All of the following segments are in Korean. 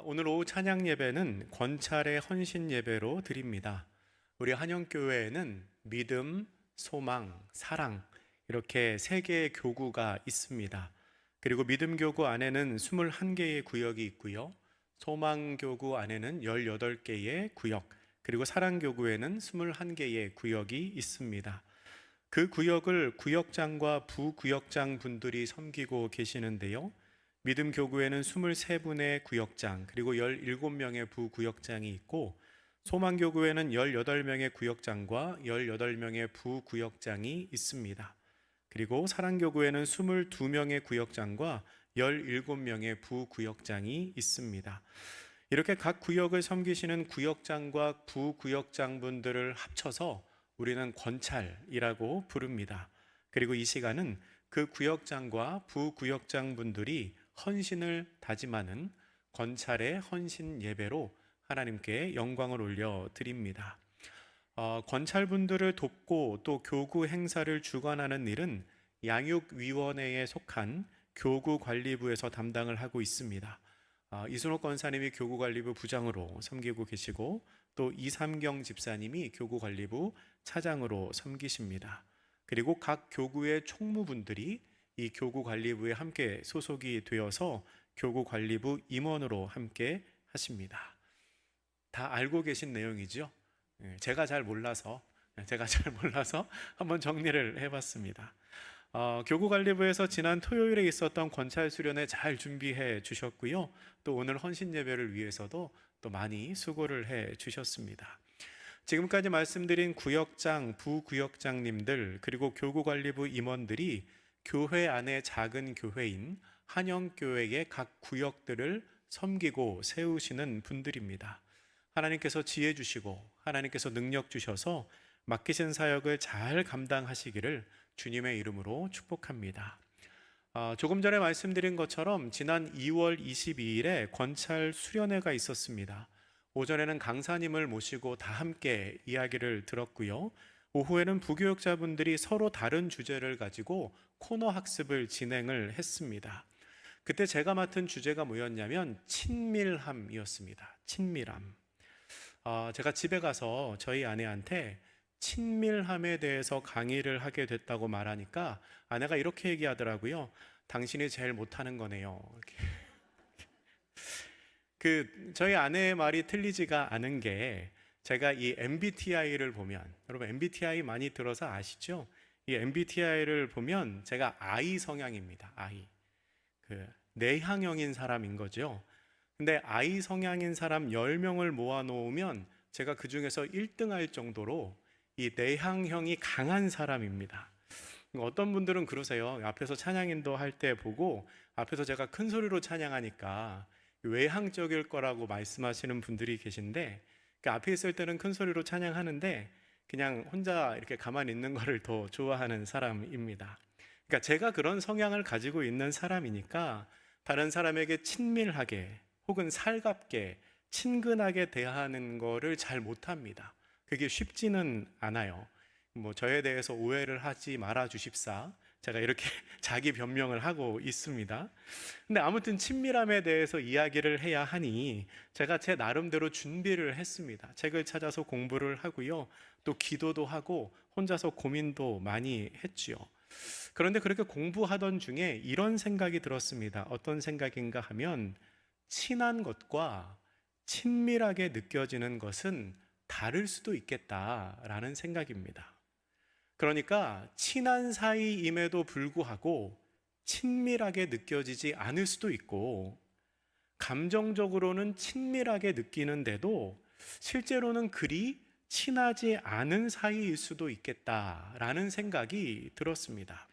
오늘 오후 찬양 예배는 권찰의 헌신 예배로 드립니다. 우리 한영교회에는 믿음, 소망, 사랑 이렇게 세 개의 교구가 있습니다. 그리고 믿음 교구 안에는 21개의 구역이 있고요. 소망 교구 안에는 18개의 구역, 그리고 사랑 교구에는 21개의 구역이 있습니다. 그 구역을 구역장과 부구역장 분들이 섬기고 계시는데요. 믿음 교구에는 23분의 구역장, 그리고 17명의 부구역장이 있고, 소망 교구에는 18명의 구역장과 18명의 부구역장이 있습니다. 그리고 사랑 교구에는 22명의 구역장과 17명의 부구역장이 있습니다. 이렇게 각 구역을 섬기시는 구역장과 부구역장 분들을 합쳐서 우리는 권찰이라고 부릅니다. 그리고 이 시간은 그 구역장과 부구역장 분들이 헌신을 다짐하는 권찰의 헌신 예배로 하나님께 영광을 올려 드립니다. 권찰분들을 돕고 또 교구 행사를 주관하는 일은 양육위원회에 속한 교구관리부에서 담당을 하고 있습니다. 이순옥 권사님이 교구관리부 부장으로 섬기고 계시고, 또 이삼경 집사님이 교구관리부 차장으로 섬기십니다. 그리고 각 교구의 총무분들이 이 교구관리부에 함께 소속이 되어서 교구관리부 임원으로 함께 하십니다. 다 알고 계신 내용이죠? 제가 잘 몰라서 한번 정리를 해봤습니다. 교구관리부에서 지난 토요일에 있었던 권찰 수련회 잘 준비해 주셨고요. 또 오늘 헌신 예배를 위해서도 또 많이 수고를 해 주셨습니다. 지금까지 말씀드린 구역장, 부구역장님들, 그리고 교구관리부 임원들이 교회 안에 작은 교회인 한영교회의 각 구역들을 섬기고 세우시는 분들입니다. 하나님께서 지혜 주시고 하나님께서 능력 주셔서 맡기신 사역을 잘 감당하시기를 주님의 이름으로 축복합니다. 조금 전에 말씀드린 것처럼 지난 2월 22일에 권찰 수련회가 있었습니다. 오전에는 강사님을 모시고 다 함께 이야기를 들었고요. 오후에는 부교육자분들이 서로 다른 주제를 가지고 코너 학습을 진행을 했습니다. 그때 제가 맡은 주제가 뭐였냐면 친밀함이었습니다. 친밀함. 제가 집에 가서 저희 아내한테 친밀함에 대해서 강의를 하게 됐다고 말하니까 아내가 이렇게 얘기하더라고요. 당신이 제일 못하는 거네요. 저희 아내의 말이 틀리지가 않은 게, 제가 이 MBTI를 보면, 여러분 MBTI 많이 들어서 아시죠? 이 MBTI를 보면 제가 I 성향입니다. I. 내향형인 사람인 거죠. 근데 I 성향인 사람 10명을 모아 놓으면 제가 그 중에서 1등 할 정도로 이 내향형이 강한 사람입니다. 어떤 분들은 그러세요. 앞에서 찬양 인도할 때 보고 앞에서 제가 큰 소리로 찬양하니까 외향적일 거라고 말씀하시는 분들이 계신데, 앞에 있을 때는 큰 소리로 찬양하는데 그냥 혼자 이렇게 가만히 있는 거를 더 좋아하는 사람입니다. 그러니까 제가 그런 성향을 가지고 있는 사람이니까 다른 사람에게 친밀하게 혹은 살갑게 친근하게 대하는 거를 잘 못합니다. 그게 쉽지는 않아요. 저에 대해서 오해를 하지 말아 주십사, 제가 이렇게 자기 변명을 하고 있습니다. 근데 아무튼 친밀함에 대해서 이야기를 해야 하니 제가 제 나름대로 준비를 했습니다. 책을 찾아서 공부를 하고요. 또 기도도 하고 혼자서 고민도 많이 했지요. 그런데 그렇게 공부하던 중에 이런 생각이 들었습니다. 어떤 생각인가 하면, 친한 것과 친밀하게 느껴지는 것은 다를 수도 있겠다라는 생각입니다. 그러니까 친한 사이임에도 불구하고 친밀하게 느껴지지 않을 수도 있고, 감정적으로는 친밀하게 느끼는데도 실제로는 그리 친하지 않은 사이일 수도 있겠다라는 생각이 들었습니다.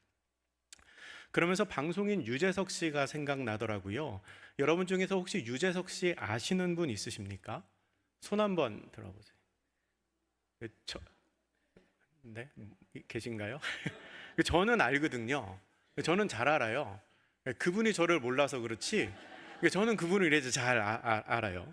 그러면서 방송인 유재석 씨가 생각나더라고요. 여러분 중에서 혹시 유재석 씨 아시는 분 있으십니까? 손 한번 들어보세요. 네? 계신가요? 저는 알거든요. 저는 잘 알아요. 그분이 저를 몰라서 그렇지 저는 그분을 이래서 잘 알아요.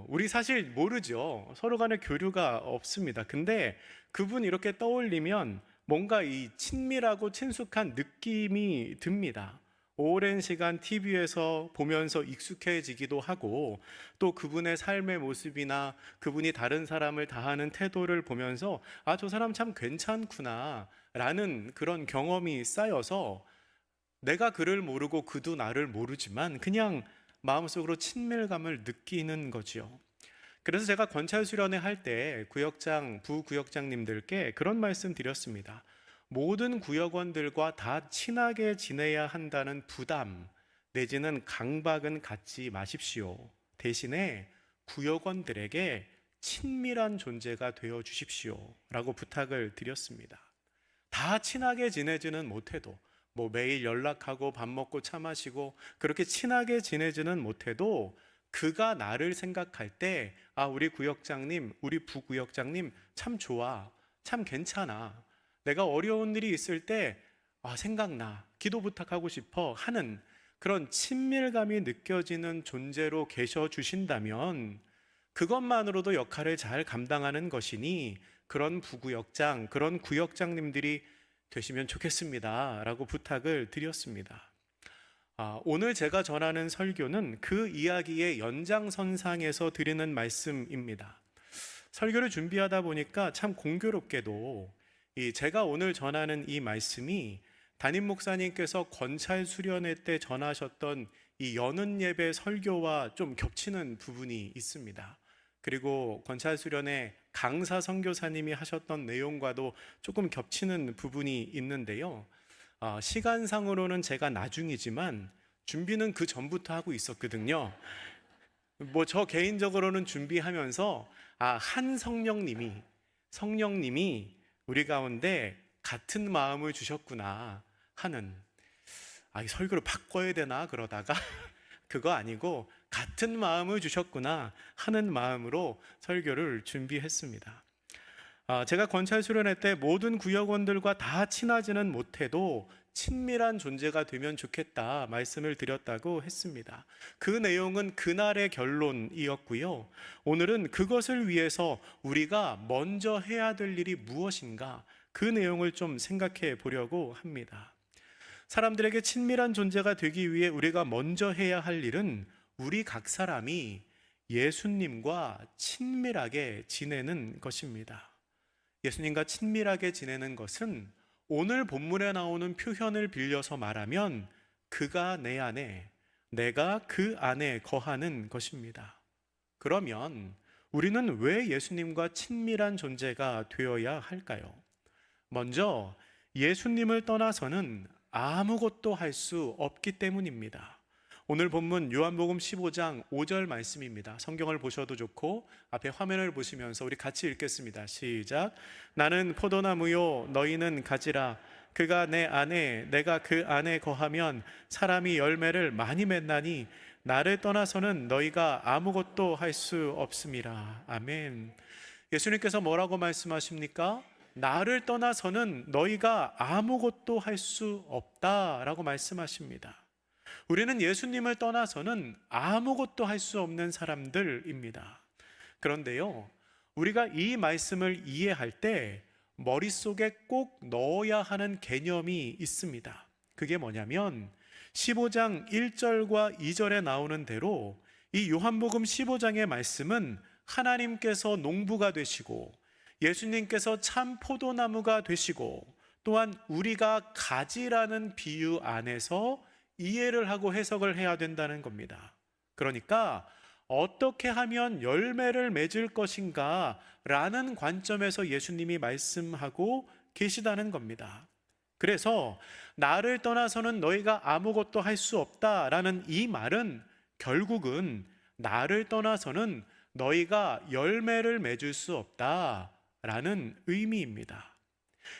우리 사실 모르죠. 서로 간에 교류가 없습니다. 근데 그분 이렇게 떠올리면 뭔가 이 친밀하고 친숙한 느낌이 듭니다. 오랜 시간 TV에서 보면서 익숙해지기도 하고 또 그분의 삶의 모습이나 그분이 다른 사람을 다하는 태도를 보면서 아, 저 사람 참 괜찮구나 라는 그런 경험이 쌓여서 내가 그를 모르고 그도 나를 모르지만 그냥 마음속으로 친밀감을 느끼는 거지요. 그래서 제가 권찰 수련회 할 때 구역장, 부구역장님들께 그런 말씀 드렸습니다. 모든 구역원들과 다 친하게 지내야 한다는 부담 내지는 강박은 갖지 마십시오. 대신에 구역원들에게 친밀한 존재가 되어 주십시오 라고 부탁을 드렸습니다. 다 친하게 지내지는 못해도 뭐 매일 연락하고 밥 먹고 차 마시고 그렇게 친하게 지내지는 못해도 그가 나를 생각할 때 아, 우리 구역장님, 우리 부구역장님 참 좋아, 참 괜찮아, 내가 어려운 일이 있을 때 아, 생각나, 기도 부탁하고 싶어 하는 그런 친밀감이 느껴지는 존재로 계셔 주신다면 그것만으로도 역할을 잘 감당하는 것이니 그런 부구역장, 그런 구역장님들이 되시면 좋겠습니다 라고 부탁을 드렸습니다. 오늘 제가 전하는 설교는 그 이야기의 연장선상에서 드리는 말씀입니다. 설교를 준비하다 보니까 참 공교롭게도 제가 오늘 전하는 이 말씀이 담임 목사님께서 권찰 수련회 때 전하셨던 이 여는 예배 설교와 좀 겹치는 부분이 있습니다. 그리고 권찰 수련회 강사 선교사님이 하셨던 내용과도 조금 겹치는 부분이 있는데요. 시간상으로는 제가 나중이지만 준비는 그 전부터 하고 있었거든요. 뭐 저 개인적으로는 준비하면서 한 성령님이 우리 가운데 같은 마음을 주셨구나 하는 이 설교를 바꿔야 되나 그러다가 그거 아니고 같은 마음을 주셨구나 하는 마음으로 설교를 준비했습니다. 제가 권찰 수련회 때 모든 구역원들과 다 친하지는 못해도 친밀한 존재가 되면 좋겠다 말씀을 드렸다고 했습니다. 그 내용은 그날의 결론이었고요. 오늘은 그것을 위해서 우리가 먼저 해야 될 일이 무엇인가 그 내용을 좀 생각해 보려고 합니다. 사람들에게 친밀한 존재가 되기 위해 우리가 먼저 해야 할 일은 우리 각 사람이 예수님과 친밀하게 지내는 것입니다. 예수님과 친밀하게 지내는 것은 오늘 본문에 나오는 표현을 빌려서 말하면 그가 내 안에, 내가 그 안에 거하는 것입니다. 그러면 우리는 왜 예수님과 친밀한 존재가 되어야 할까요? 먼저 예수님을 떠나서는 아무것도 할 수 없기 때문입니다. 오늘 본문 요한복음 15장 5절 말씀입니다. 성경을 보셔도 좋고 앞에 화면을 보시면서 우리 같이 읽겠습니다. 시작. 나는 포도나무요 너희는 가지라. 그가 내 안에 내가 그 안에 거하면 사람이 열매를 많이 맺나니 나를 떠나서는 너희가 아무것도 할 수 없음이라. 아멘. 예수님께서 뭐라고 말씀하십니까? 나를 떠나서는 너희가 아무것도 할 수 없다라고 말씀하십니다. 우리는 예수님을 떠나서는 아무것도 할 수 없는 사람들입니다. 그런데요, 우리가 이 말씀을 이해할 때 머릿속에 꼭 넣어야 하는 개념이 있습니다. 그게 뭐냐면 15장 1절과 2절에 나오는 대로 이 요한복음 15장의 말씀은 하나님께서 농부가 되시고 예수님께서 참 포도나무가 되시고 또한 우리가 가지라는 비유 안에서 이해를 하고 해석을 해야 된다는 겁니다. 그러니까 어떻게 하면 열매를 맺을 것인가 라는 관점에서 예수님이 말씀하고 계시다는 겁니다. 그래서 나를 떠나서는 너희가 아무것도 할 수 없다라는 이 말은 결국은 나를 떠나서는 너희가 열매를 맺을 수 없다라는 의미입니다.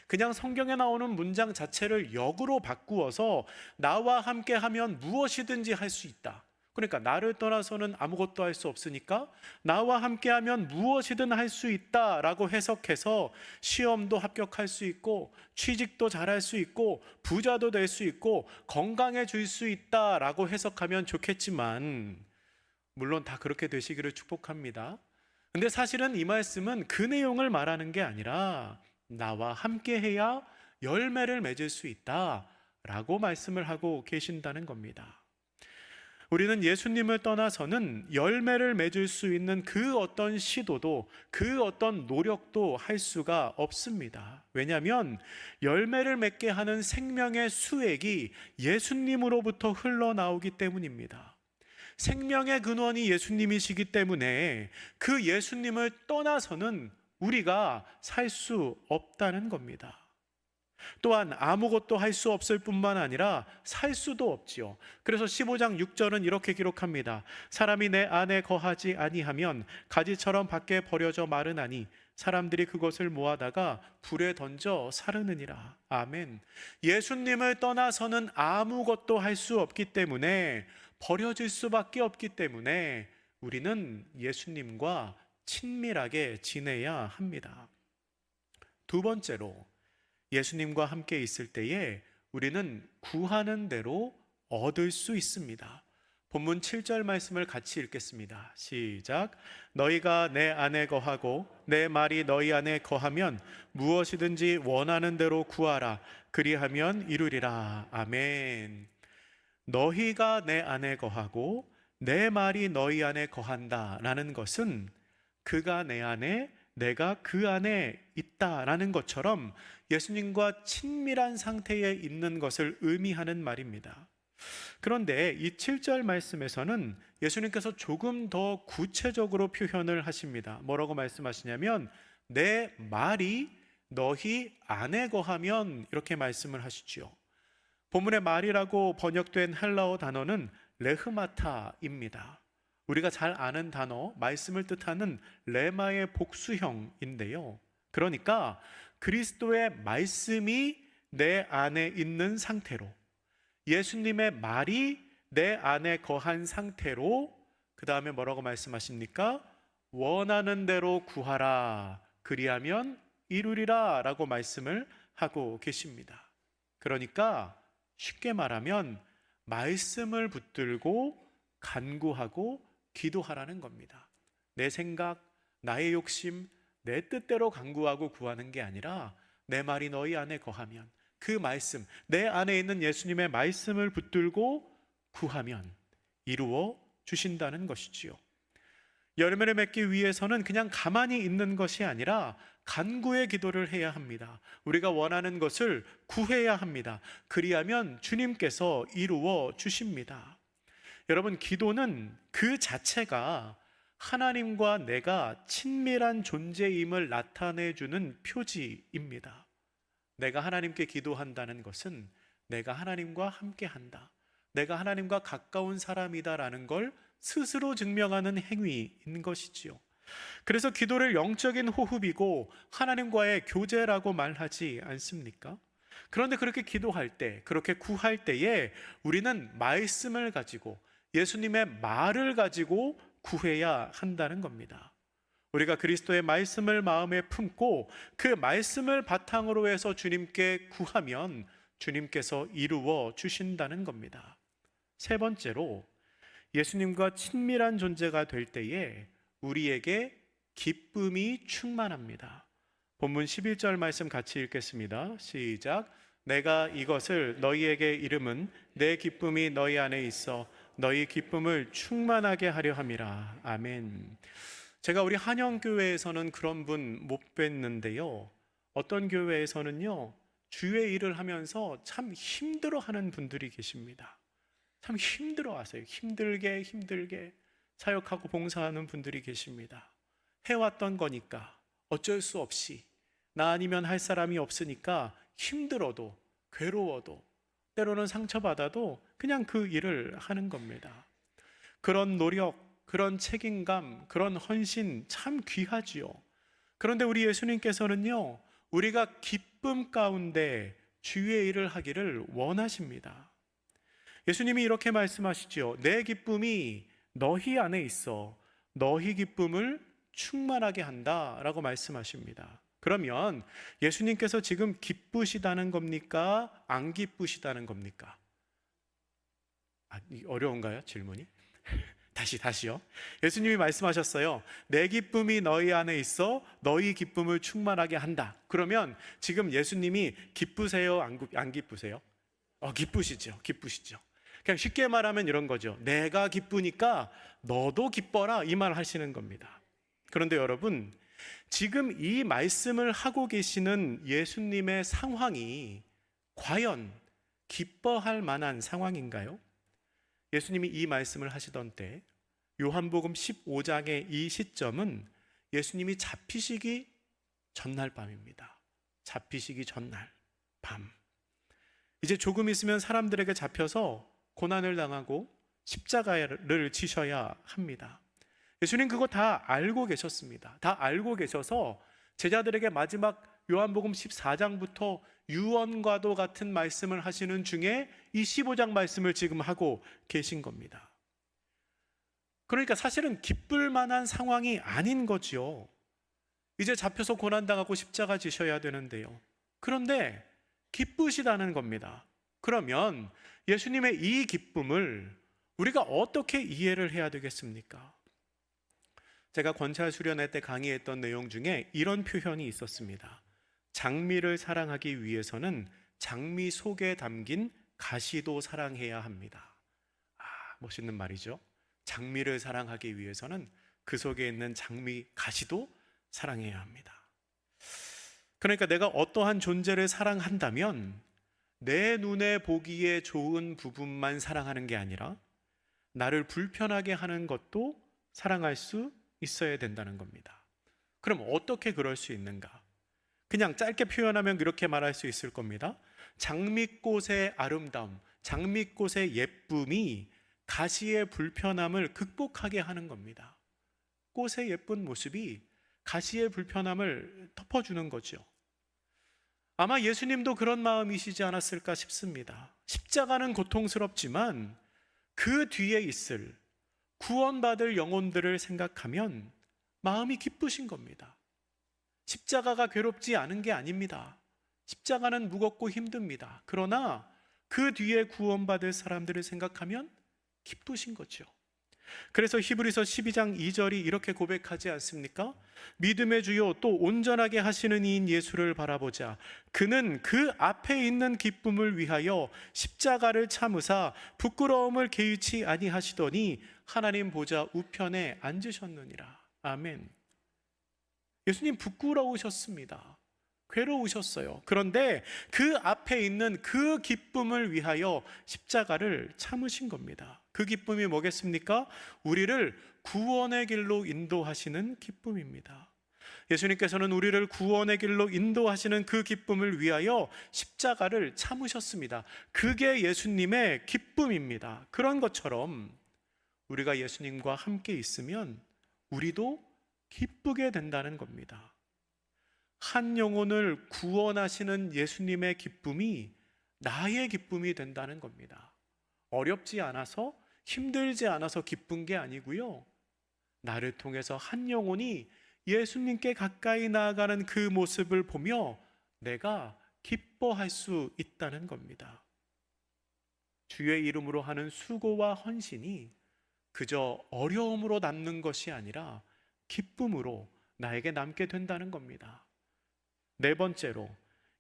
그냥 성경에 나오는 문장 자체를 역으로 바꾸어서 나와 함께 하면 무엇이든지 할 수 있다. 그러니까 나를 떠나서는 아무것도 할 수 없으니까 나와 함께 하면 무엇이든 할 수 있다라고 해석해서 시험도 합격할 수 있고 취직도 잘할 수 있고 부자도 될 수 있고 건강해질 수 있다라고 해석하면 좋겠지만 물론 다 그렇게 되시기를 축복합니다. 근데 사실은 이 말씀은 그 내용을 말하는 게 아니라 나와 함께 해야 열매를 맺을 수 있다 라고 말씀을 하고 계신다는 겁니다. 우리는 예수님을 떠나서는 열매를 맺을 수 있는 그 어떤 시도도, 그 어떤 노력도 할 수가 없습니다. 왜냐하면 열매를 맺게 하는 생명의 수액이 예수님으로부터 흘러나오기 때문입니다. 생명의 근원이 예수님이시기 때문에 그 예수님을 떠나서는 우리가 살 수 없다는 겁니다. 또한 아무것도 할 수 없을 뿐만 아니라 살 수도 없지요. 그래서 15장 6절은 이렇게 기록합니다. 사람이 내 안에 거하지 아니하면 가지처럼 밖에 버려져 마르나니 사람들이 그것을 모아다가 불에 던져 사르느니라. 아멘. 예수님을 떠나서는 아무것도 할 수 없기 때문에, 버려질 수밖에 없기 때문에 우리는 예수님과 친밀하게 지내야 합니다. 두 번째로, 예수님과 함께 있을 때에 우리는 구하는 대로 얻을 수 있습니다. 본문 7절 말씀을 같이 읽겠습니다. 시작. 너희가 내 안에 거하고 내 말이 너희 안에 거하면 무엇이든지 원하는 대로 구하라. 그리하면 이루리라. 아멘. 너희가 내 안에 거하고 내 말이 너희 안에 거한다 라는 것은 그가 내 안에, 내가 그 안에 있다라는 것처럼 예수님과 친밀한 상태에 있는 것을 의미하는 말입니다. 그런데 이 7절 말씀에서는 예수님께서 조금 더 구체적으로 표현을 하십니다. 뭐라고 말씀하시냐면 내 말이 너희 안에 거하면, 이렇게 말씀을 하시지요. 본문의 말이라고 번역된 헬라어 단어는 레흐마타입니다. 우리가 잘 아는 단어, 말씀을 뜻하는 레마의 복수형인데요. 그러니까 그리스도의 말씀이 내 안에 있는 상태로, 예수님의 말이 내 안에 거한 상태로, 그 다음에 뭐라고 말씀하십니까? 원하는 대로 구하라. 그리하면 이루리라 라고 말씀을 하고 계십니다. 그러니까 쉽게 말하면 말씀을 붙들고 간구하고 기도하라는 겁니다. 내 생각, 나의 욕심, 내 뜻대로 간구하고 구하는 게 아니라 내 말이 너희 안에 거하면, 그 말씀, 내 안에 있는 예수님의 말씀을 붙들고 구하면 이루어 주신다는 것이지요. 열매를 맺기 위해서는 그냥 가만히 있는 것이 아니라 간구의 기도를 해야 합니다. 우리가 원하는 것을 구해야 합니다. 그리하면 주님께서 이루어 주십니다. 여러분, 기도는 그 자체가 하나님과 내가 친밀한 존재임을 나타내주는 표지입니다. 내가 하나님께 기도한다는 것은 내가 하나님과 함께한다, 내가 하나님과 가까운 사람이다라는 걸 스스로 증명하는 행위인 것이지요. 그래서 기도를 영적인 호흡이고 하나님과의 교제라고 말하지 않습니까? 그런데 그렇게 기도할 때, 그렇게 구할 때에 우리는 말씀을 가지고, 예수님의 말을 가지고 구해야 한다는 겁니다. 우리가 그리스도의 말씀을 마음에 품고 그 말씀을 바탕으로 해서 주님께 구하면 주님께서 이루어 주신다는 겁니다. 세 번째로, 예수님과 친밀한 존재가 될 때에 우리에게 기쁨이 충만합니다. 본문 11절 말씀 같이 읽겠습니다. 시작. 내가 이것을 너희에게 이름은 내 기쁨이 너희 안에 있어 너희 기쁨을 충만하게 하려 함이라. 아멘. 제가 우리 한영교회에서는 그런 분 못 뵀는데요, 어떤 교회에서는요 주의 일을 하면서 참 힘들어하는 분들이 계십니다. 참 힘들어하세요. 힘들게 사역하고 봉사하는 분들이 계십니다. 해왔던 거니까 어쩔 수 없이, 나 아니면 할 사람이 없으니까 힘들어도 괴로워도 때로는 상처받아도 그냥 그 일을 하는 겁니다. 그런 노력, 그런 책임감, 그런 헌신 참 귀하지요. 그런데 우리 예수님께서는요, 우리가 기쁨 가운데 주의 일을 하기를 원하십니다. 예수님이 이렇게 말씀하시죠. 내 기쁨이 너희 안에 있어 너희 기쁨을 충만하게 한다 라고 말씀하십니다. 그러면 예수님께서 지금 기쁘시다는 겁니까? 안 기쁘시다는 겁니까? 어려운가요? 질문이? 다시요. 예수님이 말씀하셨어요. 내 기쁨이 너희 안에 있어 너희 기쁨을 충만하게 한다. 그러면 지금 예수님이 기쁘세요? 안 기쁘세요? 기쁘시죠. 기쁘시죠. 그냥 쉽게 말하면 이런 거죠. 내가 기쁘니까 너도 기뻐라, 이 말 하시는 겁니다. 그런데 여러분, 지금 이 말씀을 하고 계시는 예수님의 상황이 과연 기뻐할 만한 상황인가요? 예수님이 이 말씀을 하시던 때 요한복음 15장의 이 시점은 예수님이 잡히시기 전날 밤입니다. 잡히시기 전날 밤. 이제 조금 있으면 사람들에게 잡혀서 고난을 당하고 십자가를 지셔야 합니다. 예수님 그거 다 알고 계셨습니다. 다 알고 계셔서 제자들에게 마지막 요한복음 14장부터 유언과도 같은 말씀을 하시는 중에 이 15장 말씀을 지금 하고 계신 겁니다. 그러니까 사실은 기쁠 만한 상황이 아닌 거지요. 이제 잡혀서 고난당하고 십자가 지셔야 되는데요. 그런데 기쁘시다는 겁니다. 그러면 예수님의 이 기쁨을 우리가 어떻게 이해를 해야 되겠습니까? 제가 권찰 수련회 때 강의했던 내용 중에 이런 표현이 있었습니다. 장미를 사랑하기 위해서는 장미 속에 담긴 가시도 사랑해야 합니다. 멋있는 말이죠. 장미를 사랑하기 위해서는 그 속에 있는 장미 가시도 사랑해야 합니다. 그러니까 내가 어떠한 존재를 사랑한다면 내 눈에 보기에 좋은 부분만 사랑하는 게 아니라 나를 불편하게 하는 것도 사랑할 수 있어야 된다는 겁니다. 그럼 어떻게 그럴 수 있는가? 그냥 짧게 표현하면 이렇게 말할 수 있을 겁니다. 장미꽃의 아름다움, 장미꽃의 예쁨이 가시의 불편함을 극복하게 하는 겁니다. 꽃의 예쁜 모습이 가시의 불편함을 덮어주는 거죠. 아마 예수님도 그런 마음이시지 않았을까 싶습니다. 십자가는 고통스럽지만 그 뒤에 있을 구원받을 영혼들을 생각하면 마음이 기쁘신 겁니다. 십자가가 괴롭지 않은 게 아닙니다. 십자가는 무겁고 힘듭니다. 그러나 그 뒤에 구원받을 사람들을 생각하면 기쁘신 거죠. 그래서 히브리서 12장 2절이 이렇게 고백하지 않습니까? 믿음의 주요 또 온전하게 하시는 이인 예수를 바라보자. 그는 그 앞에 있는 기쁨을 위하여 십자가를 참으사 부끄러움을 개의치 아니하시더니 하나님 보좌 우편에 앉으셨느니라. 아멘. 예수님 부끄러우셨습니다. 괴로우셨어요. 그런데 그 앞에 있는 그 기쁨을 위하여 십자가를 참으신 겁니다. 그 기쁨이 뭐겠습니까? 우리를 구원의 길로 인도하시는 기쁨입니다. 예수님께서는 우리를 구원의 길로 인도하시는 그 기쁨을 위하여 십자가를 참으셨습니다. 그게 예수님의 기쁨입니다. 그런 것처럼 우리가 예수님과 함께 있으면 우리도 기쁘게 된다는 겁니다. 한 영혼을 구원하시는 예수님의 기쁨이 나의 기쁨이 된다는 겁니다. 어렵지 않아서 힘들지 않아서 기쁜 게 아니고요. 나를 통해서 한 영혼이 예수님께 가까이 나아가는 그 모습을 보며 내가 기뻐할 수 있다는 겁니다. 주의 이름으로 하는 수고와 헌신이 그저 어려움으로 남는 것이 아니라 기쁨으로 나에게 남게 된다는 겁니다. 네 번째로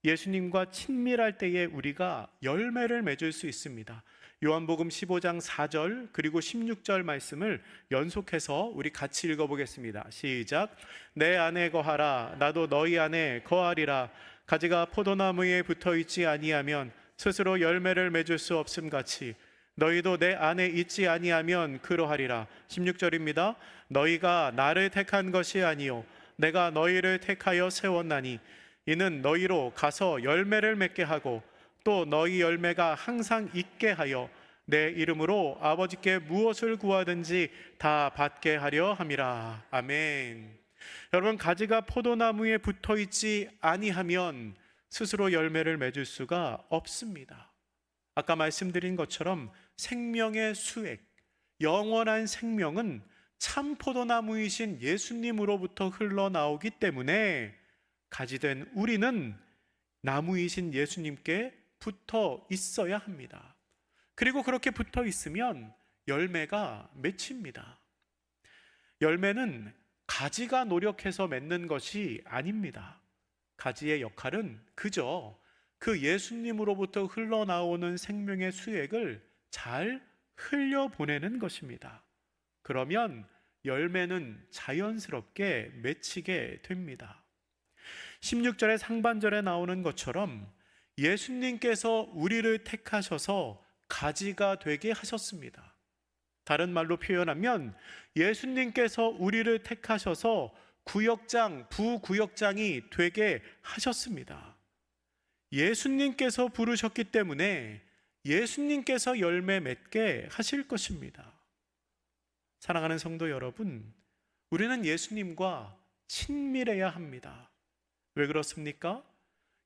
예수님과 친밀할 때에 우리가 열매를 맺을 수 있습니다. 요한복음 15장 4절 그리고 16절 말씀을 연속해서 우리 같이 읽어보겠습니다. 시작. 내 안에 거하라 나도 너희 안에 거하리라. 가지가 포도나무에 붙어있지 아니하면 스스로 열매를 맺을 수 없음같이 너희도 내 안에 있지 아니하면 그러하리라. 16절입니다. 너희가 나를 택한 것이 아니요 내가 너희를 택하여 세웠나니 이는 너희로 가서 열매를 맺게 하고 또 너희 열매가 항상 있게 하여 내 이름으로 아버지께 무엇을 구하든지 다 받게 하려 함이라. 아멘. 여러분, 가지가 포도나무에 붙어있지 아니하면 스스로 열매를 맺을 수가 없습니다. 아까 말씀드린 것처럼 생명의 수액, 영원한 생명은 참 포도나무이신 예수님으로부터 흘러나오기 때문에 가지된 우리는 나무이신 예수님께 붙어 있어야 합니다. 그리고 그렇게 붙어 있으면 열매가 맺힙니다. 열매는 가지가 노력해서 맺는 것이 아닙니다. 가지의 역할은 그저 그 예수님으로부터 흘러나오는 생명의 수액을 잘 흘려보내는 것입니다. 그러면 열매는 자연스럽게 맺히게 됩니다. 16절의 상반절에 나오는 것처럼 예수님께서 우리를 택하셔서 가지가 되게 하셨습니다. 다른 말로 표현하면 예수님께서 우리를 택하셔서 구역장, 부구역장이 되게 하셨습니다. 예수님께서 부르셨기 때문에 예수님께서 열매 맺게 하실 것입니다. 사랑하는 성도 여러분, 우리는 예수님과 친밀해야 합니다. 왜 그렇습니까?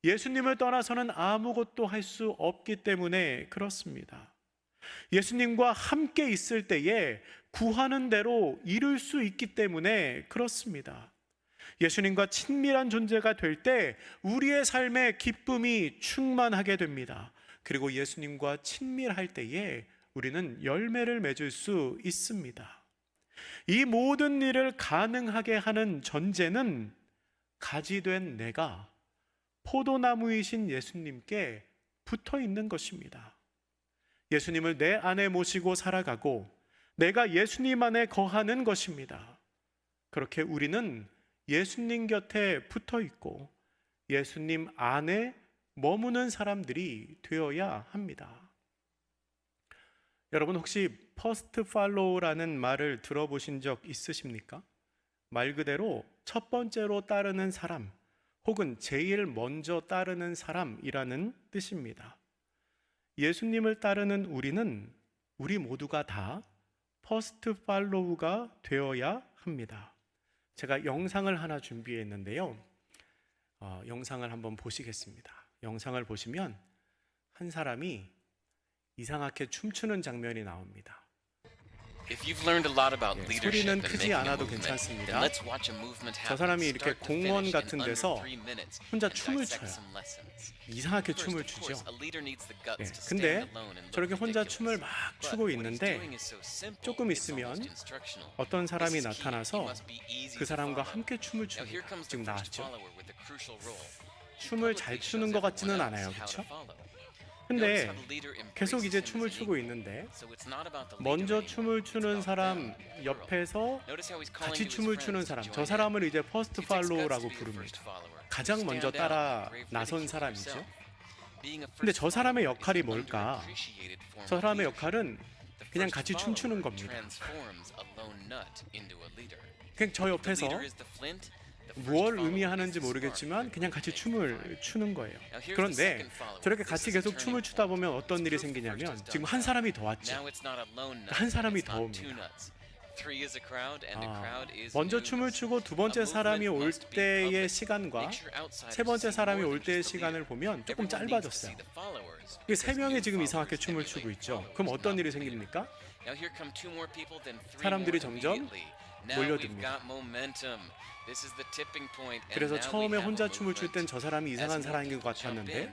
예수님을 떠나서는 아무것도 할 수 없기 때문에 그렇습니다. 예수님과 함께 있을 때에 구하는 대로 이룰 수 있기 때문에 그렇습니다. 예수님과 친밀한 존재가 될 때 우리의 삶에 기쁨이 충만하게 됩니다. 그리고 예수님과 친밀할 때에 우리는 열매를 맺을 수 있습니다. 이 모든 일을 가능하게 하는 전제는 가지된 내가 포도나무이신 예수님께 붙어 있는 것입니다. 예수님을 내 안에 모시고 살아가고 내가 예수님 안에 거하는 것입니다. 그렇게 우리는 예수님 곁에 붙어 있고 예수님 안에 머무는 사람들이 되어야 합니다. 여러분 혹시 퍼스트 팔로우라는 말을 들어보신 적 있으십니까? 말 그대로 첫 번째로 따르는 사람 혹은 제일 먼저 따르는 사람이라는 뜻입니다. 예수님을 따르는 우리 모두가 다 퍼스트 팔로우가 되어야 합니다. 제가 영상을 하나 준비했는데요. 영상을 한번 보시겠습니다. 영상을 보시면 한 사람이 이상하게 춤추는 장면이 나옵니다. 소리는 크지 않아도 괜찮습니다. 저 사람이 이렇게 공원 같은 데서 혼자 춤을 춰요. 이상하게 춤을 추죠. 근데 저렇게 혼자 춤을 막 추고 있는데 조금 있으면 어떤 사람이 나타나서 그 사람과 함께 춤을 춥니다. 지금 나왔죠? 춤을 잘 추는 것 같지는 않아요, 그렇죠? 근데 계속 이제 춤을 추고 있는데 먼저 춤을 추는 사람 옆에서 같이 춤을 추는 사람, 저 사람을 이제 퍼스트 팔로우라고 부릅니다. 가장 먼저 따라 나선 사람이죠. 근데 저 사람의 역할이 뭘까? 저 사람의 역할은 그냥 같이 춤추는 겁니다. 그냥 저 옆에서 무엇을 의미하는지 모르겠지만 그냥 같이 춤을 추는 거예요. 그런데 저렇게 같이 계속 춤을 추다 보면 어떤 일이 생기냐면 지금 한 사람이 더 왔죠. 한 사람이 더 옵니다. 먼저 춤을 추고 두 번째 사람이 올 때의 시간과 세 번째 사람이 올 때의 시간을 보면 조금 짧아졌어요. 세 명이 지금 이상하게 춤을 추고 있죠. 그럼 어떤 일이 생깁니까? 사람들이 점점 몰려듭니다. 그래서 처음에 혼자 춤을 출 땐 저 사람이 이상한 사람인 것 같았는데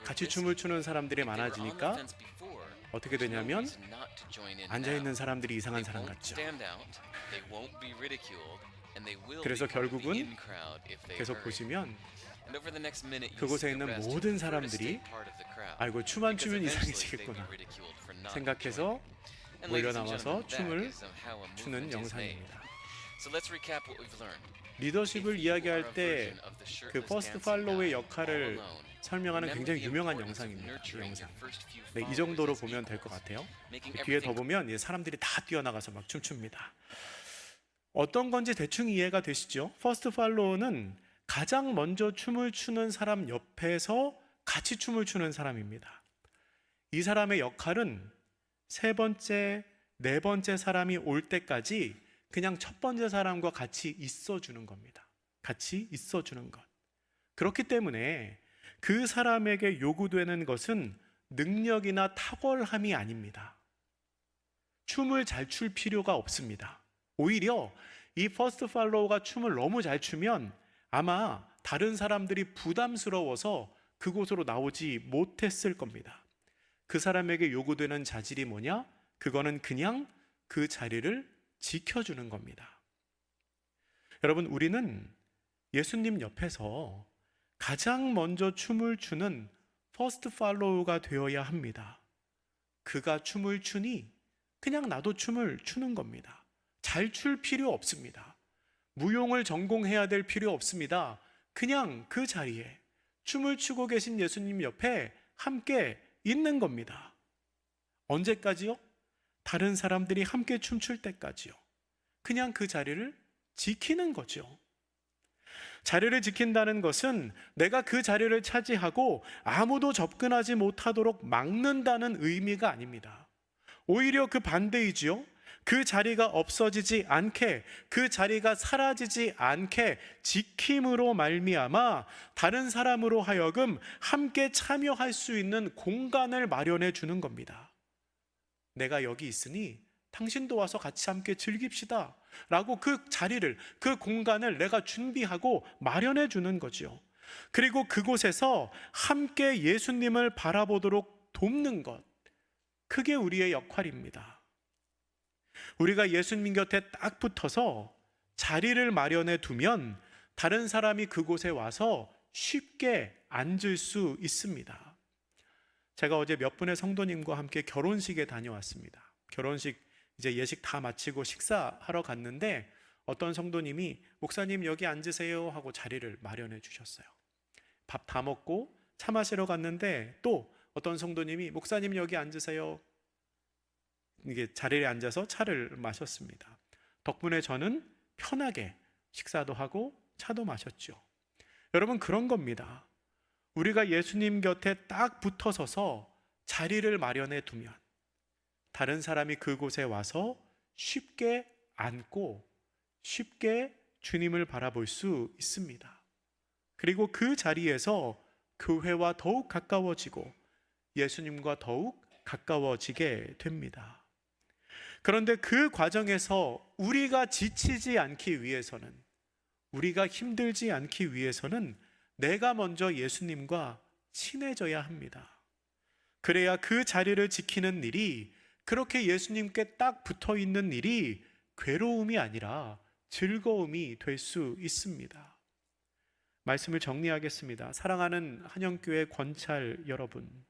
같이 춤을 추는 사람들이 많아지니까 어떻게 되냐면 앉아있는 사람들이 이상한 사람 같죠. 그래서 결국은 계속 보시면 그곳에 있는 모든 사람들이 아이고 춤 안 추면 이상해지겠구나 생각해서 몰려나와서 춤을 추는 영상입니다. 리더십을 이야기할 때 그 퍼스트 팔로우의 역할을 설명하는 굉장히 유명한 영상입니다. 이 영상. 네, 이 정도로 보면 될 것 같아요. 뒤에 더 보면 사람들이 다 뛰어나가서 막 춤춥니다. 어떤 건지 대충 이해가 되시죠? 퍼스트 팔로우는 가장 먼저 춤을 추는 사람 옆에서 같이 춤을 추는 사람입니다. 이 사람의 역할은 세 번째, 네 번째 사람이 올 때까지 그냥 첫 번째 사람과 같이 있어주는 겁니다. 같이 있어주는 것. 그렇기 때문에 그 사람에게 요구되는 것은 능력이나 탁월함이 아닙니다. 춤을 잘 출 필요가 없습니다. 오히려 이 퍼스트 팔로우가 춤을 너무 잘 추면 아마 다른 사람들이 부담스러워서 그곳으로 나오지 못했을 겁니다. 그 사람에게 요구되는 자질이 뭐냐? 그거는 그냥 그 자리를 지켜주는 겁니다. 여러분, 우리는 예수님 옆에서 가장 먼저 춤을 추는 퍼스트 팔로우가 되어야 합니다. 그가 춤을 추니 그냥 나도 춤을 추는 겁니다. 잘 출 필요 없습니다. 무용을 전공해야 될 필요 없습니다. 그냥 그 자리에 춤을 추고 계신 예수님 옆에 함께 있는 겁니다. 언제까지요? 다른 사람들이 함께 춤출 때까지요. 그냥 그 자리를 지키는 거죠. 자리를 지킨다는 것은 내가 그 자리를 차지하고 아무도 접근하지 못하도록 막는다는 의미가 아닙니다. 오히려 그 반대이지요. 그 자리가 없어지지 않게, 그 자리가 사라지지 않게 지킴으로 말미암아 다른 사람으로 하여금 함께 참여할 수 있는 공간을 마련해 주는 겁니다. 내가 여기 있으니 당신도 와서 같이 함께 즐깁시다 라고 그 자리를, 그 공간을 내가 준비하고 마련해 주는 거죠. 그리고 그곳에서 함께 예수님을 바라보도록 돕는 것, 그게 우리의 역할입니다. 우리가 예수님 곁에 딱 붙어서 자리를 마련해 두면 다른 사람이 그곳에 와서 쉽게 앉을 수 있습니다. 제가 어제 몇 분의 성도님과 함께 결혼식에 다녀왔습니다. 결혼식 이제 예식 다 마치고 식사하러 갔는데 어떤 성도님이 목사님 여기 앉으세요 하고 자리를 마련해 주셨어요. 밥 다 먹고 차 마시러 갔는데 또 어떤 성도님이 목사님 여기 앉으세요. 이게 자리에 앉아서 차를 마셨습니다. 덕분에 저는 편하게 식사도 하고 차도 마셨죠. 여러분, 그런 겁니다. 우리가 예수님 곁에 딱 붙어서서 자리를 마련해 두면 다른 사람이 그곳에 와서 쉽게 앉고 쉽게 주님을 바라볼 수 있습니다. 그리고 그 자리에서 교회와 더욱 가까워지고 예수님과 더욱 가까워지게 됩니다. 그런데 그 과정에서 우리가 지치지 않기 위해서는, 우리가 힘들지 않기 위해서는 내가 먼저 예수님과 친해져야 합니다. 그래야 그 자리를 지키는 일이, 그렇게 예수님께 딱 붙어 있는 일이 괴로움이 아니라 즐거움이 될 수 있습니다. 말씀을 정리하겠습니다. 사랑하는 한영교회 권찰 여러분,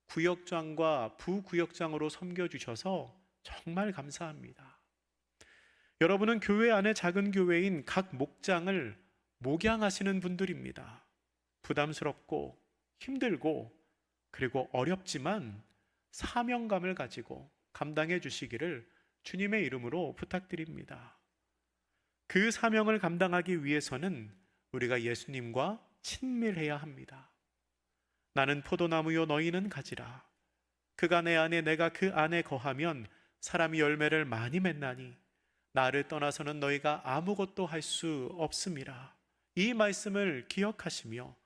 구역장과 부구역장으로 섬겨주셔서 정말 감사합니다. 여러분은 교회 안에 작은 교회인 각 목장을 목양하시는 분들입니다. 부담스럽고 힘들고 그리고 어렵지만 사명감을 가지고 감당해 주시기를 주님의 이름으로 부탁드립니다. 그 사명을 감당하기 위해서는 우리가 예수님과 친밀해야 합니다. 나는 포도나무요 너희는 가지라. 그가 내 안에 내가 그 안에 거하면 사람이 열매를 많이 맺나니 나를 떠나서는 너희가 아무것도 할 수 없음이라. 이 말씀을 기억하시며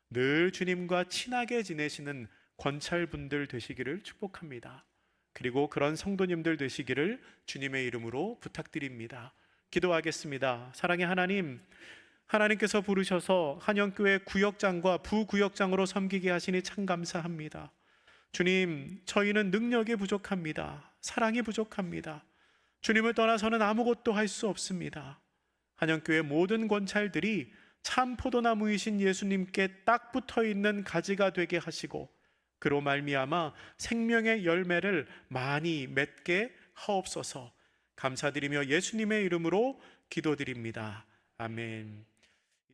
늘 주님과 친하게 지내시는 권찰분들 되시기를 축복합니다. 그리고 그런 성도님들 되시기를 주님의 이름으로 부탁드립니다. 기도하겠습니다. 사랑의 하나님, 하나님께서 부르셔서 한영교회 구역장과 부구역장으로 섬기게 하시니 참 감사합니다. 주님, 저희는 능력이 부족합니다. 사랑이 부족합니다. 주님을 떠나서는 아무것도 할 수 없습니다. 한영교회 모든 권찰들이 참 포도나무이신 예수님께 딱 붙어있는 가지가 되게 하시고 그로 말미암아 생명의 열매를 많이 맺게 하옵소서. 감사드리며 예수님의 이름으로 기도드립니다. 아멘.